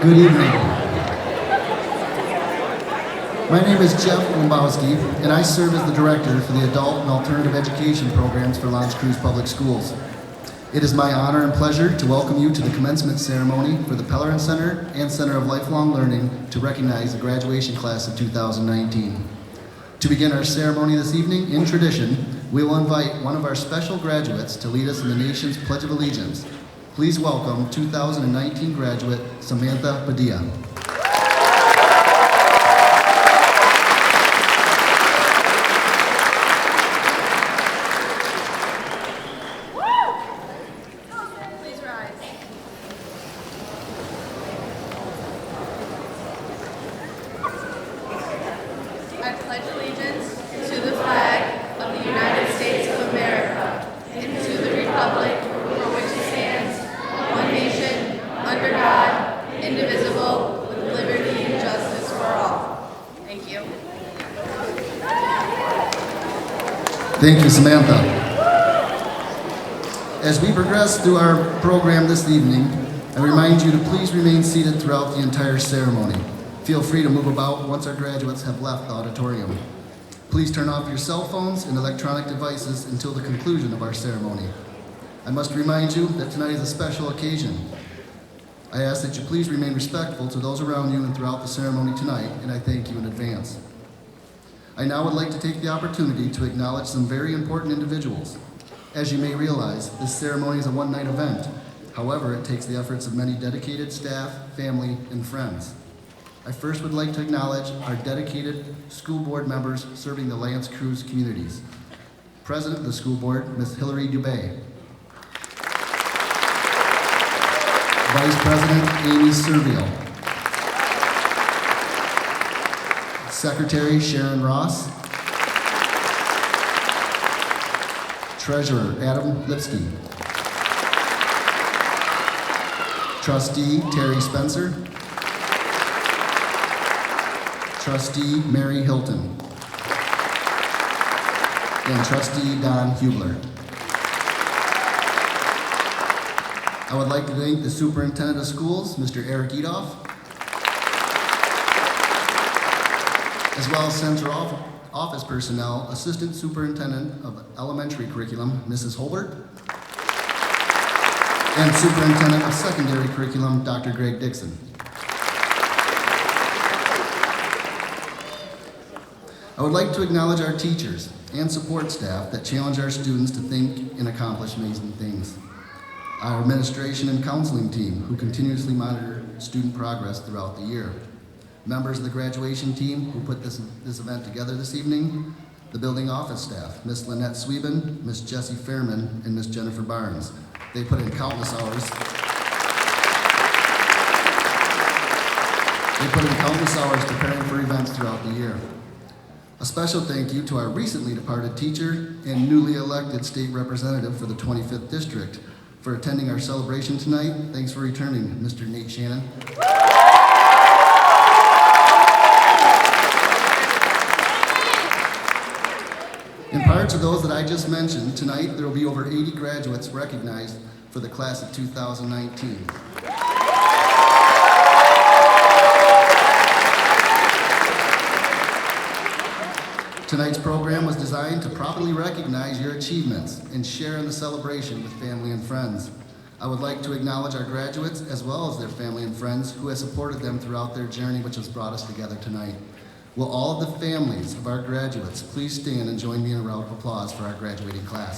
Good evening. My name is Jeff Wombowski, and I serve as the director for the Adult and Alternative Education Programs for L'Anse Creuse Public Schools. It is my honor and pleasure to welcome you to the commencement ceremony for the Pellerin Center and Center of Lifelong Learning to recognize the graduation class of 2019. To begin our ceremony this evening, in tradition, we will invite one of our special graduates to lead us in the nation's Pledge of Allegiance. Please welcome 2019 graduate Samantha Padilla. Please rise. I pledge allegiance to the flag of the United States of America and to the republic for which it stands, one nation, under God, indivisible, with liberty and justice for all. Thank you. Thank you, Samantha. As we progress through our program this evening, I remind you to please remain seated throughout the entire ceremony. Feel free to move about once our graduates have left the auditorium. Please turn off your cell phones and electronic devices until the conclusion of our ceremony. I must remind you that tonight is a special occasion. I ask that you please remain respectful to those around you and throughout the ceremony tonight, and I thank you in advance. I now would like to take the opportunity to acknowledge some very important individuals. As you may realize, this ceremony is a one-night event. However, it takes the efforts of many dedicated staff, family, and friends. I first would like to acknowledge our dedicated school board members serving the L'Anse Creuse communities. President of the school board, Ms. Hillary Dubé. Vice President, Amy Servio. Secretary, Sharon Ross. Treasurer, Adam Lipsky. Trustee, Terry Spencer. Trustee, Mary Hilton. And Trustee, Don Hubler. I would like to thank the Superintendent of Schools, Mr. Eric Edoff, as well as Central Office personnel, Assistant Superintendent of Elementary Curriculum, Mrs. Holbert, and Superintendent of Secondary Curriculum, Dr. Greg Dixon. I would like to acknowledge our teachers and support staff that challenge our students to think and accomplish amazing things. Our administration and counseling team who continuously monitor student progress throughout the year. Members of the graduation team who put this event together this evening. The building office staff, Ms. Lynette Sweeben, Ms. Jessie Fairman, and Ms. Jennifer Barnes. They put in countless hours. Preparing for events throughout the year. A special thank you to our recently departed teacher and newly elected state representative for the 25th District for attending our celebration tonight. Thanks for returning, Mr. Nate Shannon. And prior to those that I just mentioned, tonight there will be over 80 graduates recognized for the class of 2019. Tonight's program was designed to properly recognize your achievements and share in the celebration with family and friends. I would like to acknowledge our graduates as well as their family and friends who have supported them throughout their journey, which has brought us together tonight. Will all of the families of our graduates please stand and join me in a round of applause for our graduating class.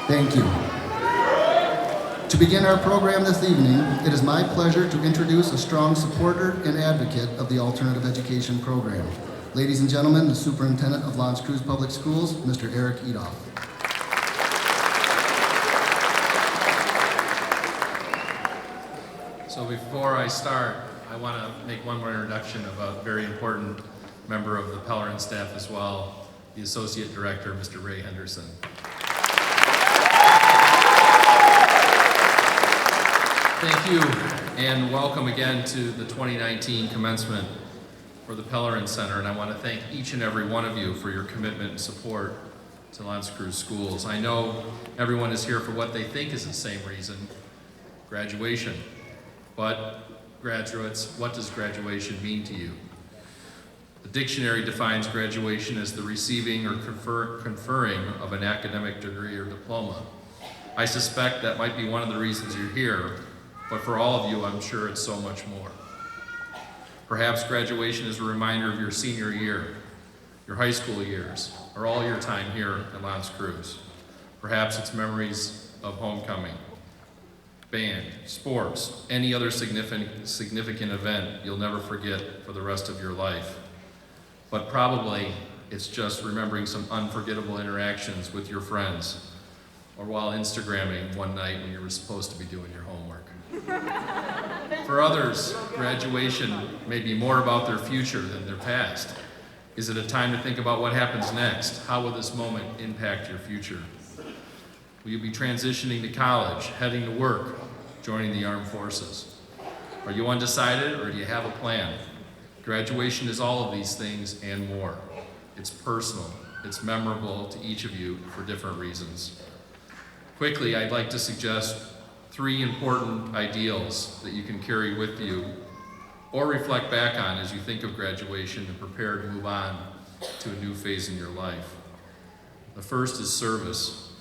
Thank you. To begin our program this evening, it is my pleasure to introduce a strong supporter and advocate of the Alternative Education Program. Ladies and gentlemen, the Superintendent of L'Anse Creuse Public Schools, Mr. Eric Edoff. So before I start, I want to make one more introduction of a very important member of the Pellerin staff as well, the Associate Director, Mr. Ray Henderson. Thank you, and welcome again to the 2019 commencement for the Pellerin Center, and I want to thank each and every one of you for your commitment and support to L'Anse Creuse Schools. I know everyone is here for what they think is the same reason, graduation. But graduates, what does graduation mean to you? The dictionary defines graduation as the receiving or conferring of an academic degree or diploma. I suspect that might be one of the reasons you're here, but for all of you, I'm sure it's so much more. Perhaps graduation is a reminder of your senior year, your high school years, or all your time here at L'Anse Creuse. Perhaps it's memories of homecoming, band, sports, any other significant event you'll never forget for the rest of your life. But probably it's just remembering some unforgettable interactions with your friends, or while Instagramming one night when you were supposed to be doing your homework. For others, graduation may be more about their future than their past. Is it a time to think about what happens next? How will this moment impact your future? Will you be transitioning to college, heading to work, joining the armed forces? Are you undecided, or do you have a plan? Graduation is all of these things and more. It's personal, it's memorable to each of you for different reasons. Quickly, I'd like to suggest 3 important ideals that you can carry with you or reflect back on as you think of graduation and prepare to move on to a new phase in your life. The first is service.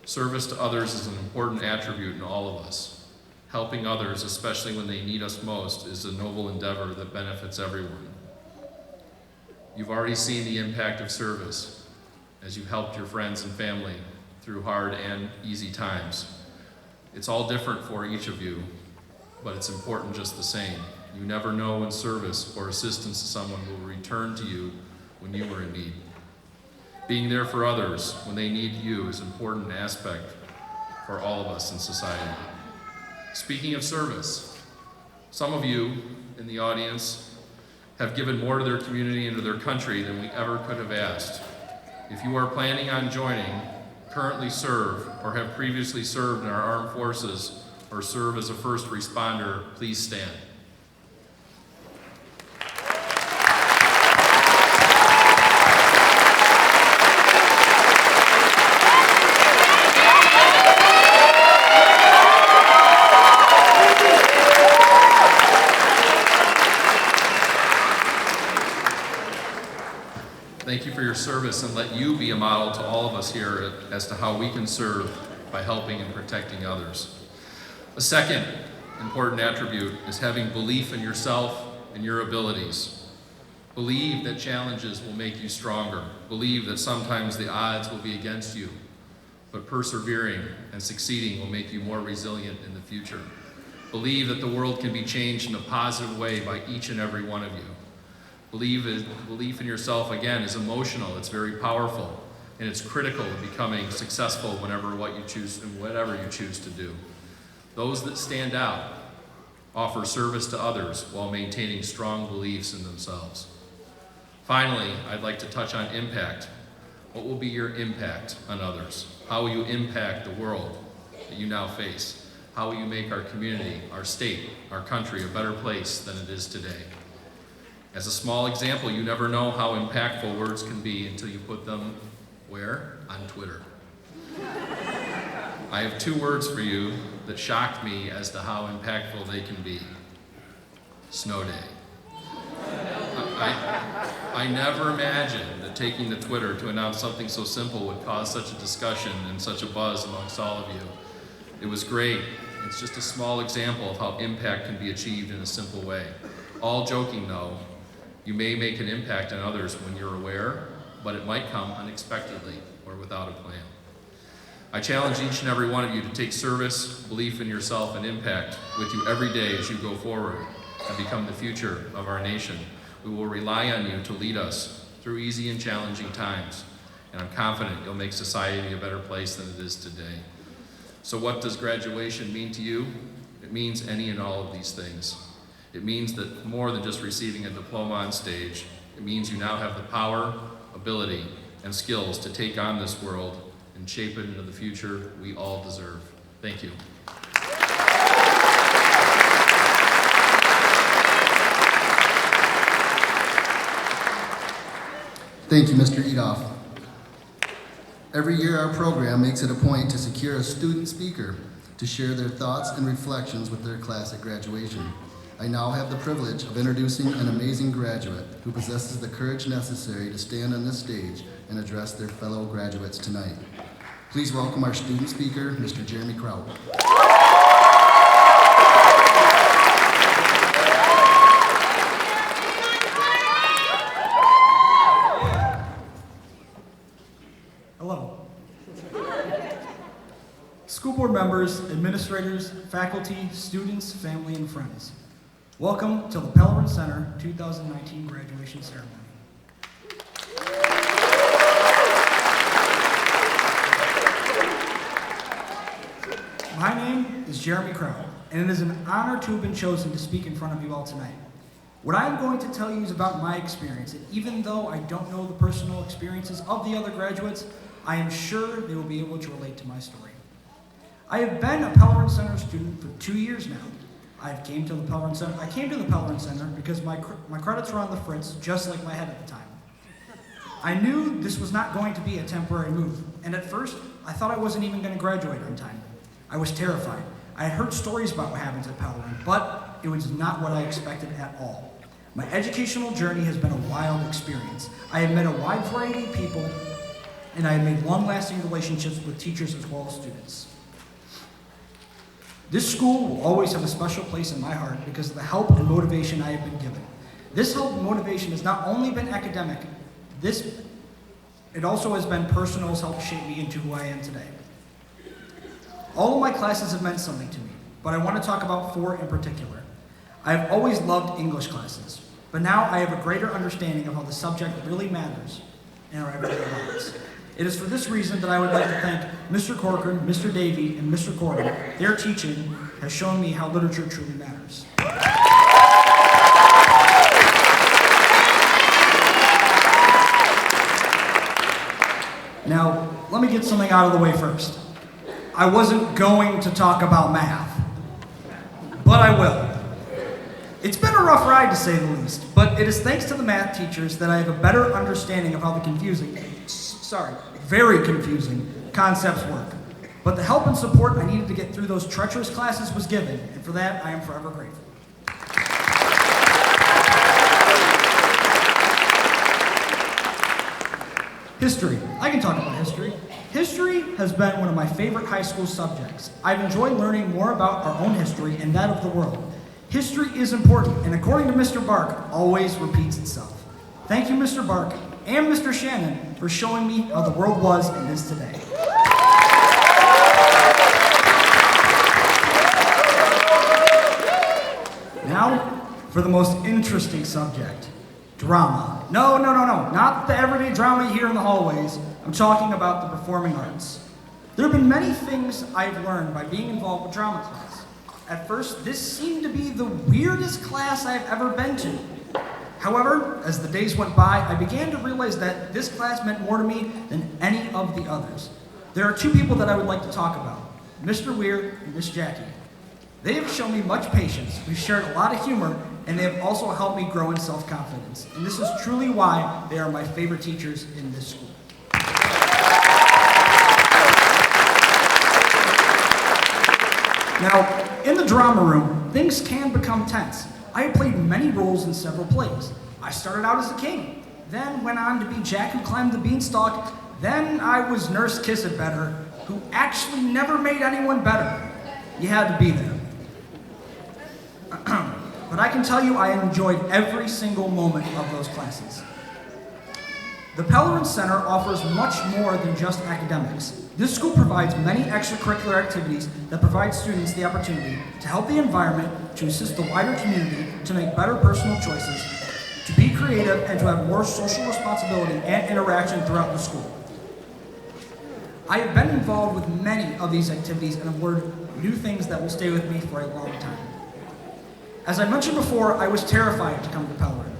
Service to others is an important attribute in all of us. Helping others, especially when they need us most, is a noble endeavor that benefits everyone. You've already seen the impact of service as you helped your friends and family through hard and easy times. It's all different for each of you, but it's important just the same. You never know when service or assistance to someone will return to you when you are in need. Being there for others when they need you is an important aspect for all of us in society. Speaking of service, some of you in the audience have given more to their community and to their country than we ever could have asked. If you are planning on joining, currently serve, or have previously served in our armed forces or serve as a first responder, please stand. Thank you for your service, and let you be a model to all of us here as to how we can serve by helping and protecting others. A second important attribute is having belief in yourself and your abilities. Believe that challenges will make you stronger. Believe that sometimes the odds will be against you, but persevering and succeeding will make you more resilient in the future. Believe that the world can be changed in a positive way by each and every one of you. Belief in yourself, again, is emotional, it's very powerful, and it's critical to becoming successful whatever you choose to do. Those that stand out offer service to others while maintaining strong beliefs in themselves. Finally, I'd like to touch on impact. What will be your impact on others? How will you impact the world that you now face? How will you make our community, our state, our country a better place than it is today? As a small example, you never know how impactful words can be until you put them where? On Twitter. I have 2 words for you that shocked me as to how impactful they can be. Snow day. I never imagined that taking to Twitter to announce something so simple would cause such a discussion and such a buzz amongst all of you. It was great. It's just a small example of how impact can be achieved in a simple way. All joking though, you may make an impact on others when you're aware, but it might come unexpectedly or without a plan. I challenge each and every one of you to take service, belief in yourself, and impact with you every day as you go forward and become the future of our nation. We will rely on you to lead us through easy and challenging times, and I'm confident you'll make society a better place than it is today. So what does graduation mean to you? It means any and all of these things. It means that more than just receiving a diploma on stage, it means you now have the power, ability, and skills to take on this world and shape it into the future we all deserve. Thank you. Thank you, Mr. Edoff. Every year, our program makes it a point to secure a student speaker to share their thoughts and reflections with their class at graduation. I now have the privilege of introducing an amazing graduate who possesses the courage necessary to stand on this stage and address their fellow graduates tonight. Please welcome our student speaker, Mr. Jeremy Kraut. Hello. School board members, administrators, faculty, students, family, and friends. Welcome to the Pellerin Center 2019 graduation ceremony. My name is Jeremy Kraut, and it is an honor to have been chosen to speak in front of you all tonight. What I am going to tell you is about my experience, and even though I don't know the personal experiences of the other graduates, I am sure they will be able to relate to my story. I have been a Pellerin Center student for 2 years now. I came to the Pellerin Center because my credits were on the fritz, just like my head at the time. I knew this was not going to be a temporary move, and at first, I thought I wasn't even going to graduate on time. I was terrified. I had heard stories about what happens at Pellerin, but it was not what I expected at all. My educational journey has been a wild experience. I have met a wide variety of people, and I have made long-lasting relationships with teachers as well as students. This school will always have a special place in my heart because of the help and motivation I have been given. This help and motivation has not only been academic, it also has been personal, has helped shape me into who I am today. All of my classes have meant something to me, but I want to talk about 4 in particular. I have always loved English classes, but now I have a greater understanding of how the subject really matters in our everyday lives. It is for this reason that I would like to thank Mr. Corcoran, Mr. Davey, and Mr. Corbin. Their teaching has shown me how literature truly matters. Now, let me get something out of the way first. I wasn't going to talk about math, but I will. It's been a rough ride to say the least, but it is thanks to the math teachers that I have a better understanding of how the very confusing concepts work. But the help and support I needed to get through those treacherous classes was given, and for that I am forever grateful. History. I can talk about history. History has been one of my favorite high school subjects. I've enjoyed learning more about our own history and that of the world. History is important, and according to Mr. Bark, always repeats itself. Thank you, Mr. Bark and Mr. Shannon, for showing me how the world was and is today. Now, for the most interesting subject, drama. No, not the everyday drama you hear in the hallways. I'm talking about the performing arts. There have been many things I've learned by being involved with drama class. At first, this seemed to be the weirdest class I've ever been to. However, as the days went by, I began to realize that this class meant more to me than any of the others. There are 2 people that I would like to talk about, Mr. Weir and Miss Jackie. They have shown me much patience, we've shared a lot of humor, and they have also helped me grow in self-confidence. And this is truly why they are my favorite teachers in this school. Now, in the drama room, things can become tense. I have played many roles in several plays. I started out as a king, then went on to be Jack who climbed the beanstalk, then I was Nurse Kiss-It-Better, who actually never made anyone better. You had to be there. But I can tell you I enjoyed every single moment of those classes. The Pellerin Center offers much more than just academics. This school provides many extracurricular activities that provide students the opportunity to help the environment, to assist the wider community, to make better personal choices, to be creative, and to have more social responsibility and interaction throughout the school. I have been involved with many of these activities and have learned new things that will stay with me for a long time. As I mentioned before, I was terrified to come to Pellerin,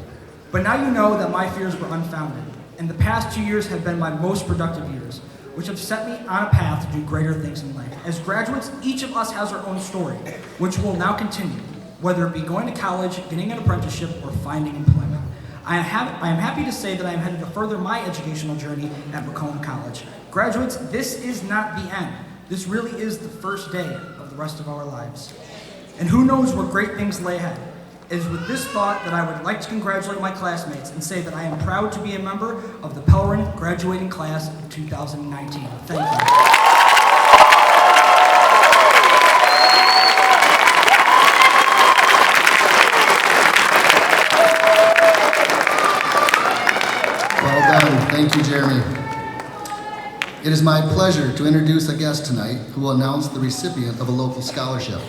but now you know that my fears were unfounded, and the past 2 years have been my most productive years, which have set me on a path to do greater things in life. As graduates, each of us has our own story, which will now continue, whether it be going to college, getting an apprenticeship, or finding employment. I am happy to say that I am headed to further my educational journey at Macomb College. Graduates, this is not the end. This really is the first day of the rest of our lives. And who knows what great things lay ahead. It is with this thought that I would like to congratulate my classmates and say that I am proud to be a member of the Pellerin graduating class of 2019. Thank you. Well done. Thank you, Jeremy. It is my pleasure to introduce a guest tonight who will announce the recipient of a local scholarship.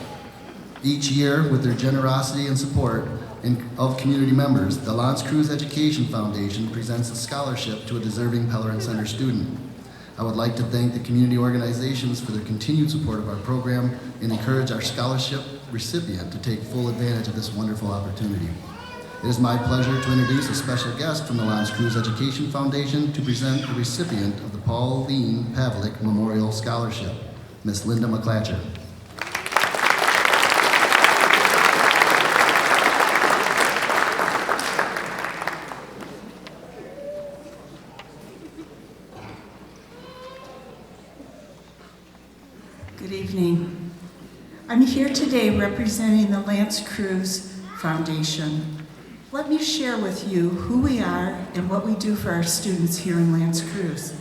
Each year, with their generosity and support of community members, the L'Anse Creuse Education Foundation presents a scholarship to a deserving Pellerin Center student. I would like to thank the community organizations for their continued support of our program and encourage our scholarship recipient to take full advantage of this wonderful opportunity. It is my pleasure to introduce a special guest from the L'Anse Creuse Education Foundation to present the recipient of the Pauline Pavlik Memorial Scholarship, Ms. Linda McClatcher. Good evening. I'm here today representing the L'Anse Creuse Foundation. Let me share with you who we are and what we do for our students here in L'Anse Creuse.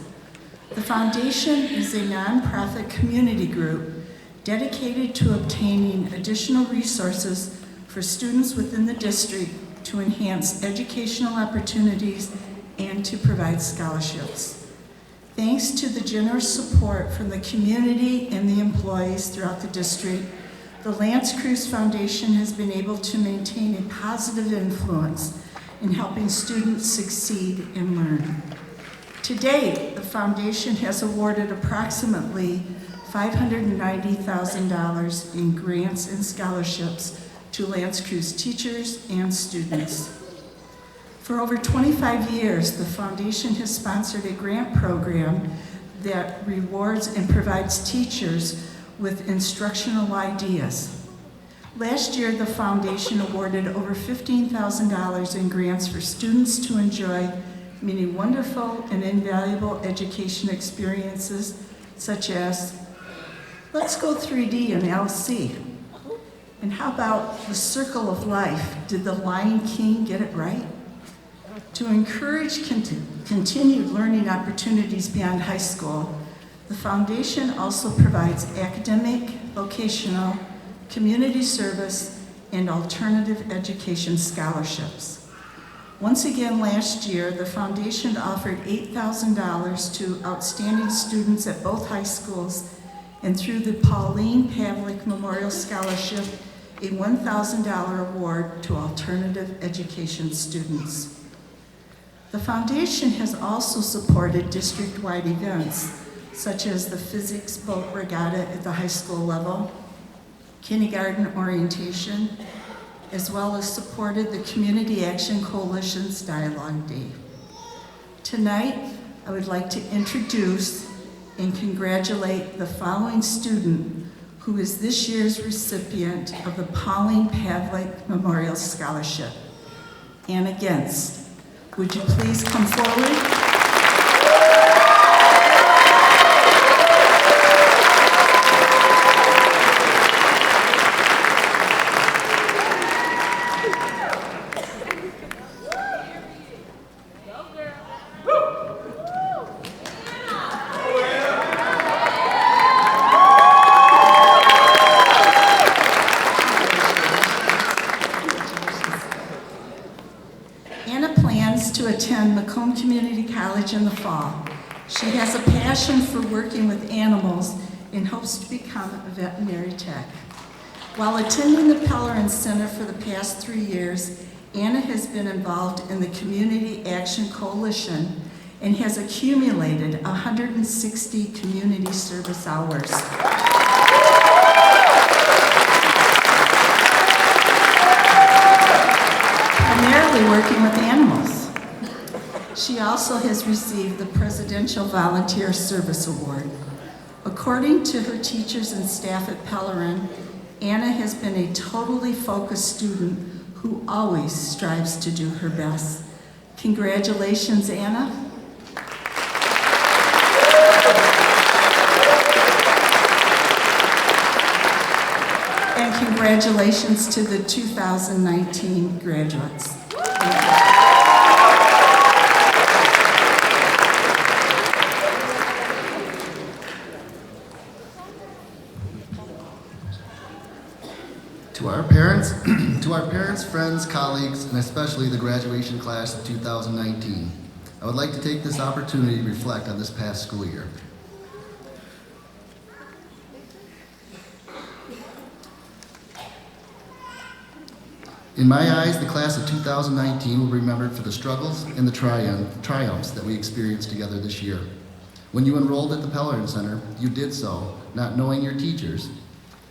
The foundation is a nonprofit community group dedicated to obtaining additional resources for students within the district to enhance educational opportunities and to provide scholarships. Thanks to the generous support from the community and the employees throughout the district, the L'Anse Creuse Foundation has been able to maintain a positive influence in helping students succeed and learn. To date, the foundation has awarded approximately $590,000 in grants and scholarships to L'Anse Creuse teachers and students. For over 25 years, the foundation has sponsored a grant program that rewards and provides teachers with instructional ideas. Last year, the foundation awarded over $15,000 in grants for students to enjoy many wonderful and invaluable education experiences, such as Let's Go 3D in LC. And how about The Circle of Life? Did the Lion King get it right? To encourage continued learning opportunities beyond high school, the foundation also provides academic, vocational, community service, and alternative education scholarships. Once again last year, the foundation offered $8,000 to outstanding students at both high schools, and through the Pauline Pavlik Memorial Scholarship, a $1,000 award to alternative education students. The foundation has also supported district-wide events, such as the physics boat regatta at the high school level, kindergarten orientation, as well as supported the Community Action Coalition's Dialogue Day. Tonight, I would like to introduce and congratulate the following student who is this year's recipient of the Pauline Pavlik Memorial Scholarship, Anna Gens. Would you please come forward? Anna plans to attend Macomb Community College in the fall. She has a passion for working with animals and hopes to become a veterinary tech. While attending the Pellerin Center for the past 3 years, Anna has been involved in the Community Action Coalition and has accumulated 160 community service hours. Primarily working with animals. She also has received the Presidential Volunteer Service Award. According to her teachers and staff at Pellerin, Anna has been a totally focused student who always strives to do her best. Congratulations, Anna. And congratulations to the 2019 graduates. To our parents, friends, colleagues, and especially the graduation class of 2019, I would like to take this opportunity to reflect on this past school year. In my eyes, the class of 2019 will be remembered for the struggles and the triumphs that we experienced together this year. When you enrolled at the Pellerin Center, you did so not knowing your teachers,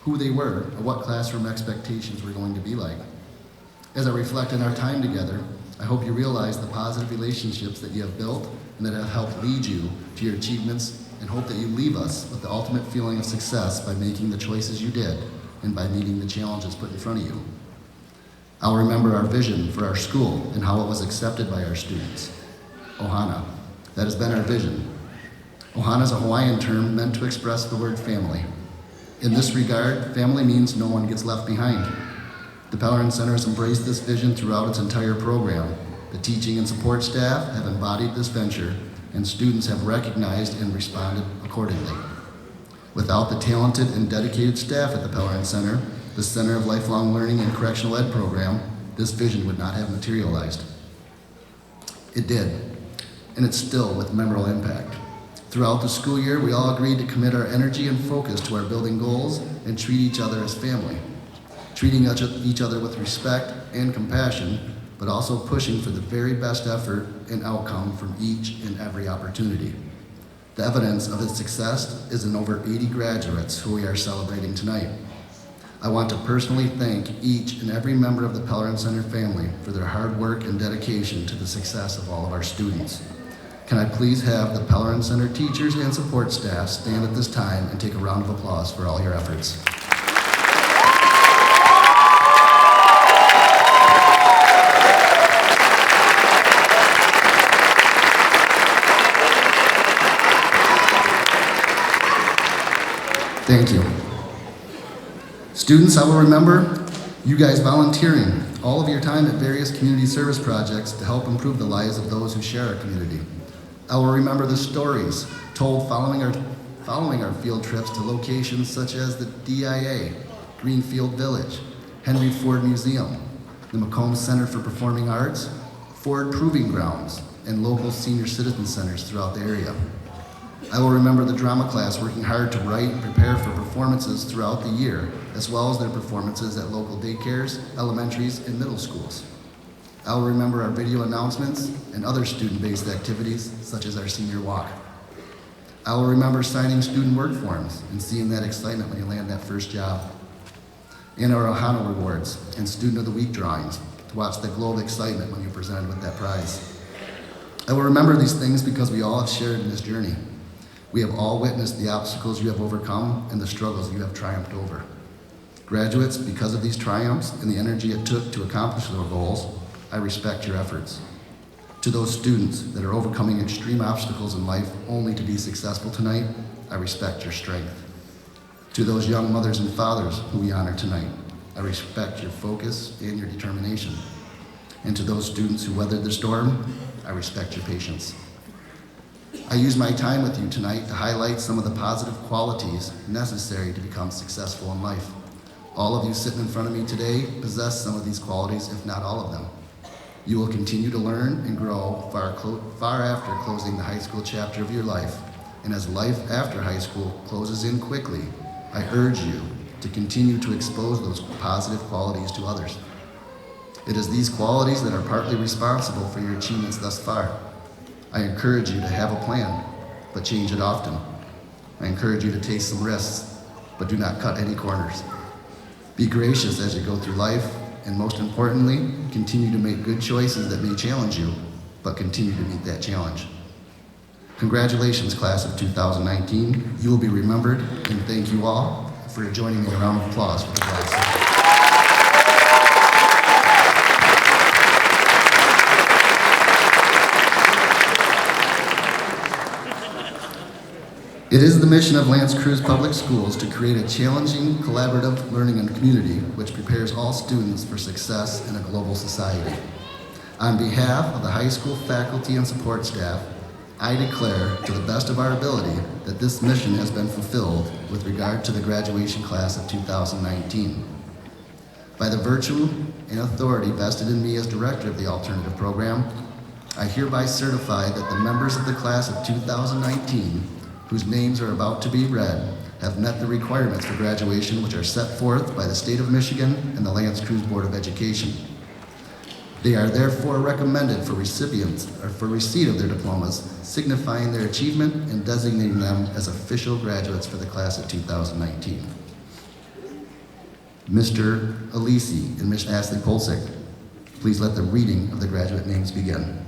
who they were, or what classroom expectations were going to be like. As I reflect on our time together, I hope you realize the positive relationships that you have built and that have helped lead you to your achievements, and hope that you leave us with the ultimate feeling of success by making the choices you did and by meeting the challenges put in front of you. I'll remember our vision for our school and how it was accepted by our students. Ohana, that has been our vision. Ohana is a Hawaiian term meant to express the word family. In this regard, family means no one gets left behind. The Pellerin Center has embraced this vision throughout its entire program. The teaching and support staff have embodied this venture, and students have recognized and responded accordingly. Without the talented and dedicated staff at the Pellerin Center, the Center of Lifelong Learning and Correctional Ed program, this vision would not have materialized. It did, and it's still with memorable impact. Throughout the school year, we all agreed to commit our energy and focus to our building goals and treat each other as family, treating each other with respect and compassion, but also pushing for the very best effort and outcome from each and every opportunity. The evidence of its success is in over 80 graduates who we are celebrating tonight. I want to personally thank each and every member of the Pellerin Center family for their hard work and dedication to the success of all of our students. Can I please have the Pellerin Center teachers and support staff stand at this time and take a round of applause for all your efforts. Thank you. Students, I will remember you guys volunteering all of your time at various community service projects to help improve the lives of those who share our community. I will remember the stories told following our field trips to locations such as the DIA, Greenfield Village, Henry Ford Museum, the Macomb Center for Performing Arts, Ford Proving Grounds, and local senior citizen centers throughout the area. I will remember the drama class working hard to write and prepare for performances throughout the year, as well as their performances at local daycares, elementaries, and middle schools. I will remember our video announcements and other student-based activities, such as our senior walk. I will remember signing student work forms and seeing that excitement when you land that first job. And our Ohana Rewards and Student of the Week drawings to watch the glow of excitement when you're presented with that prize. I will remember these things because we all have shared in this journey. We have all witnessed the obstacles you have overcome and the struggles you have triumphed over. Graduates, because of these triumphs and the energy it took to accomplish their goals, I respect your efforts. To those students that are overcoming extreme obstacles in life only to be successful tonight, I respect your strength. To those young mothers and fathers who we honor tonight, I respect your focus and your determination. And to those students who weathered the storm, I respect your patience. I use my time with you tonight to highlight some of the positive qualities necessary to become successful in life. All of you sitting in front of me today possess some of these qualities, if not all of them. You will continue to learn and grow far after closing the high school chapter of your life. And as life after high school closes in quickly, I urge you to continue to expose those positive qualities to others. It is these qualities that are partly responsible for your achievements thus far. I encourage you to have a plan, but change it often. I encourage you to take some risks, but do not cut any corners. Be gracious as you go through life, and most importantly, continue to make good choices that may challenge you, but continue to meet that challenge. Congratulations, class of 2019. You will be remembered, and thank you all for joining me in a round of applause for the class. It is the mission of L'Anse Creuse Public Schools to create a challenging, collaborative learning and community which prepares all students for success in a global society. On behalf of the high school faculty and support staff, I declare to the best of our ability that this mission has been fulfilled with regard to the graduation class of 2019. By the virtue and authority vested in me as director of the alternative program, I hereby certify that the members of the class of 2019, whose names are about to be read, have met the requirements for graduation which are set forth by the State of Michigan and the L'Anse Creuse Board of Education. They are therefore recommended for recipients or for receipt of their diplomas, signifying their achievement and designating them as official graduates for the class of 2019. Mr. Alisi and Ms. Ashley Polsick, please let the reading of the graduate names begin.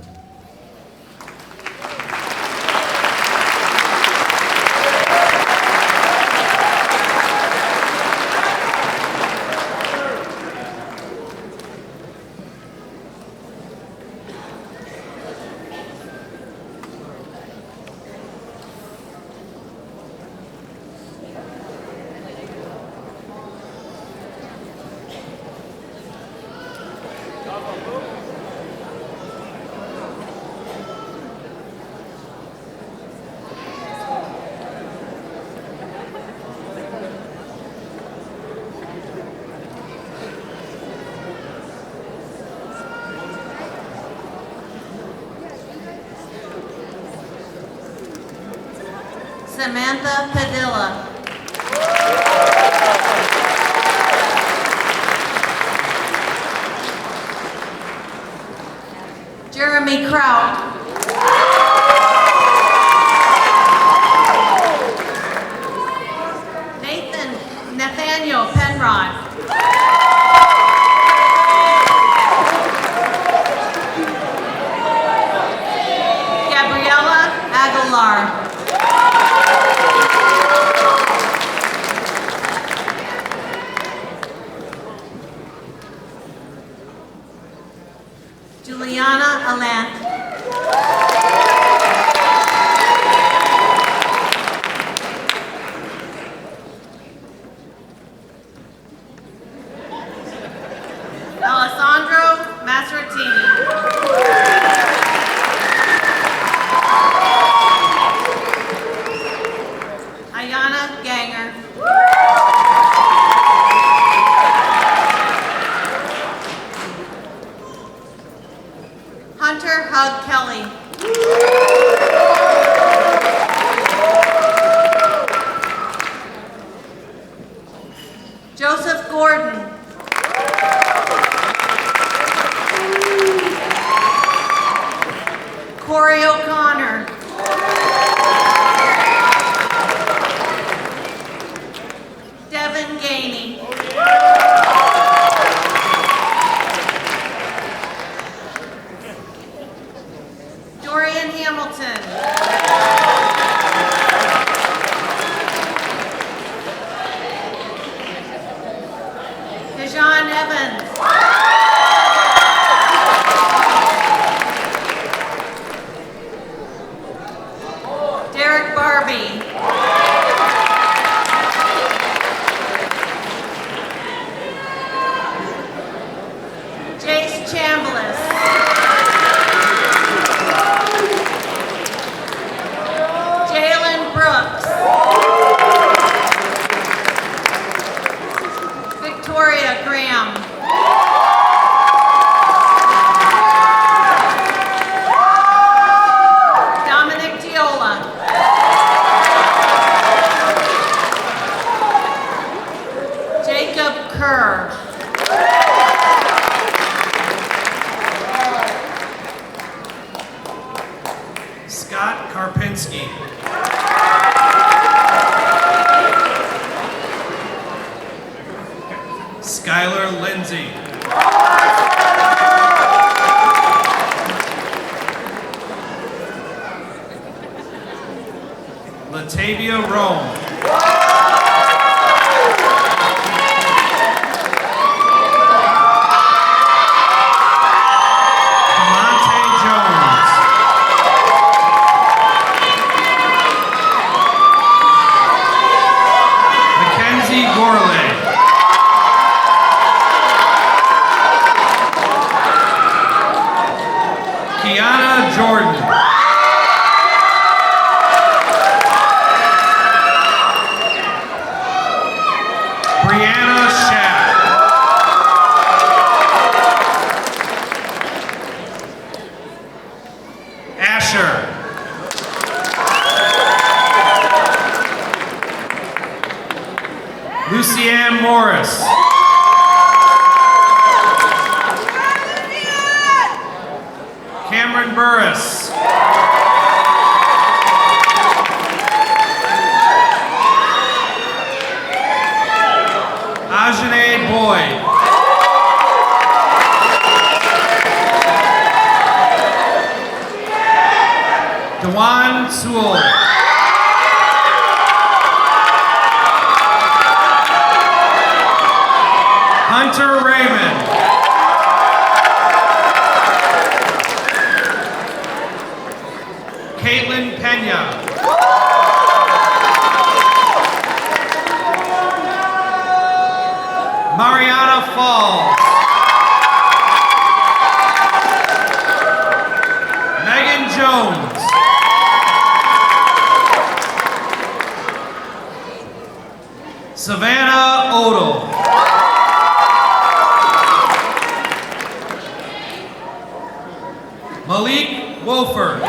Samantha Padilla. Jeremy Kraut. Nathan Nathaniel Penrod. Gabriella Aguilar. Juliana Alant. Alessandro Masratini. Ayana Ganger. Hunter Hug Kelly. Joseph Gordon. Corey O'Connor. Devin Gainey. Dorian Hamilton. Dejan Evans. Derek Barbie. Jace Chambliss. Jalen Brooks. Victoria Graham. Dominic Diola. Jacob Kerr. Scott Karpinski. Skylar Lindsay. Latavia Rome. Monte Jones. Asher. Lucianne Morris. Cameron Burris. Ajane Boyd. Dewan Sewell. Hunter Raymond. Caitlin Pena. Mariana Falls. Megan Jones. Savannah Odell. Malik Wolford.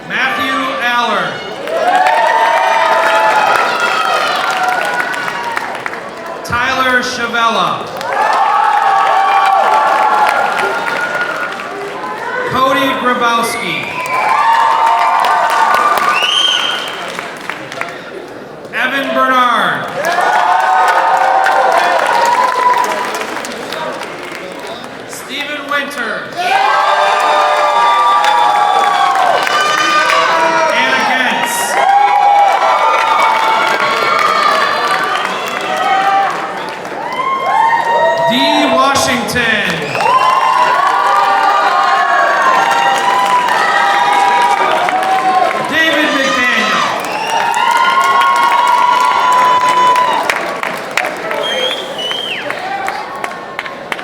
Matthew Allard. Tyler Chavella. Cody Grabowski. Evan Bernard. Stephen Winter. Anna Gentz. D. Washington. David McDaniel.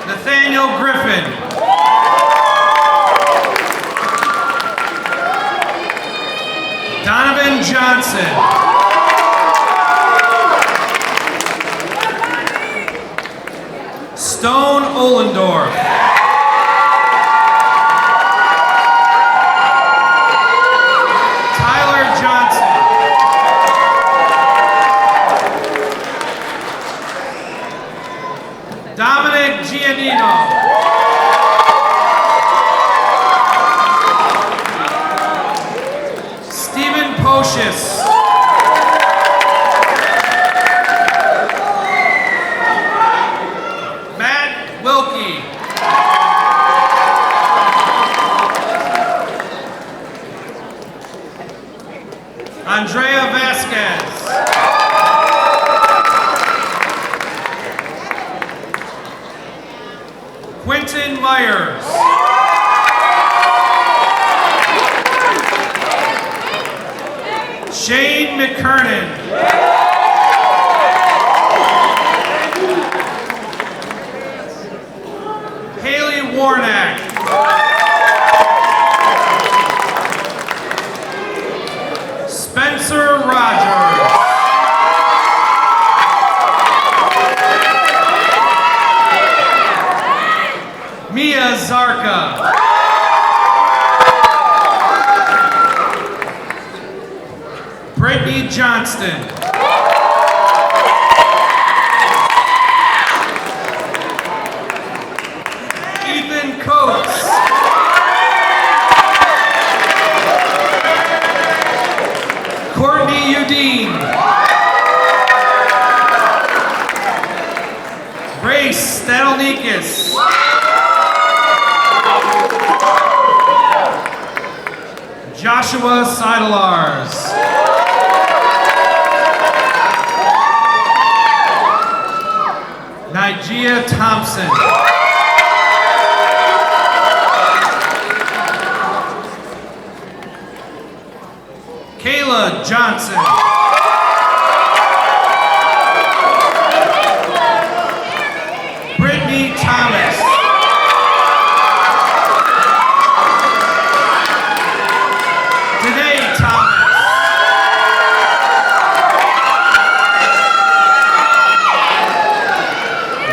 Nathaniel Griffin. Donovan Johnson. Stone Ollendorf. Tyler Johnson. Dominic Giannino. Stephen Pocius. Matt Wilkie. Andrea Vasquez. Quentin Myers. Shane McKernan. Haley Warnack. Spencer Rogers. Mia Zarka. Brittany Johnston. Ethan Coates. Courtney Udine. Grace Stadolnikas. Joshua Seidelars. Nigeria Thompson. Kayla Johnson. Brittany Thomas. Today Thomas.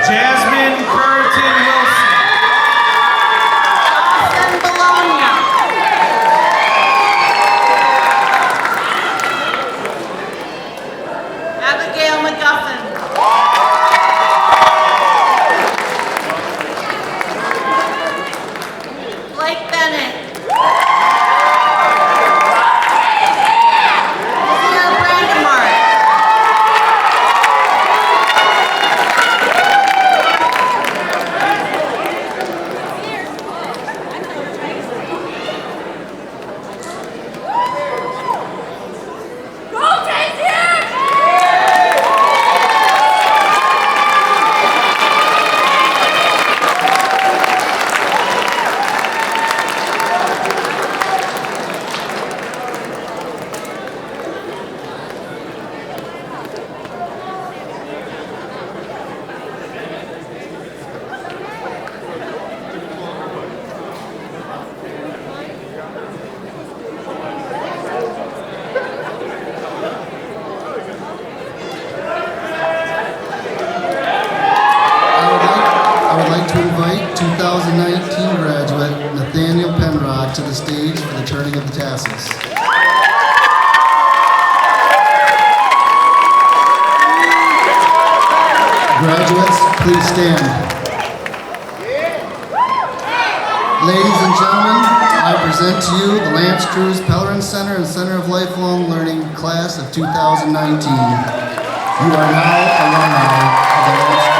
Jasmine Curtin classes. Graduates, please stand. Ladies and gentlemen, I present to you the Lance Cruz Pellerin Center and Center of Lifelong Learning Class of 2019. You are now alumni of the Lance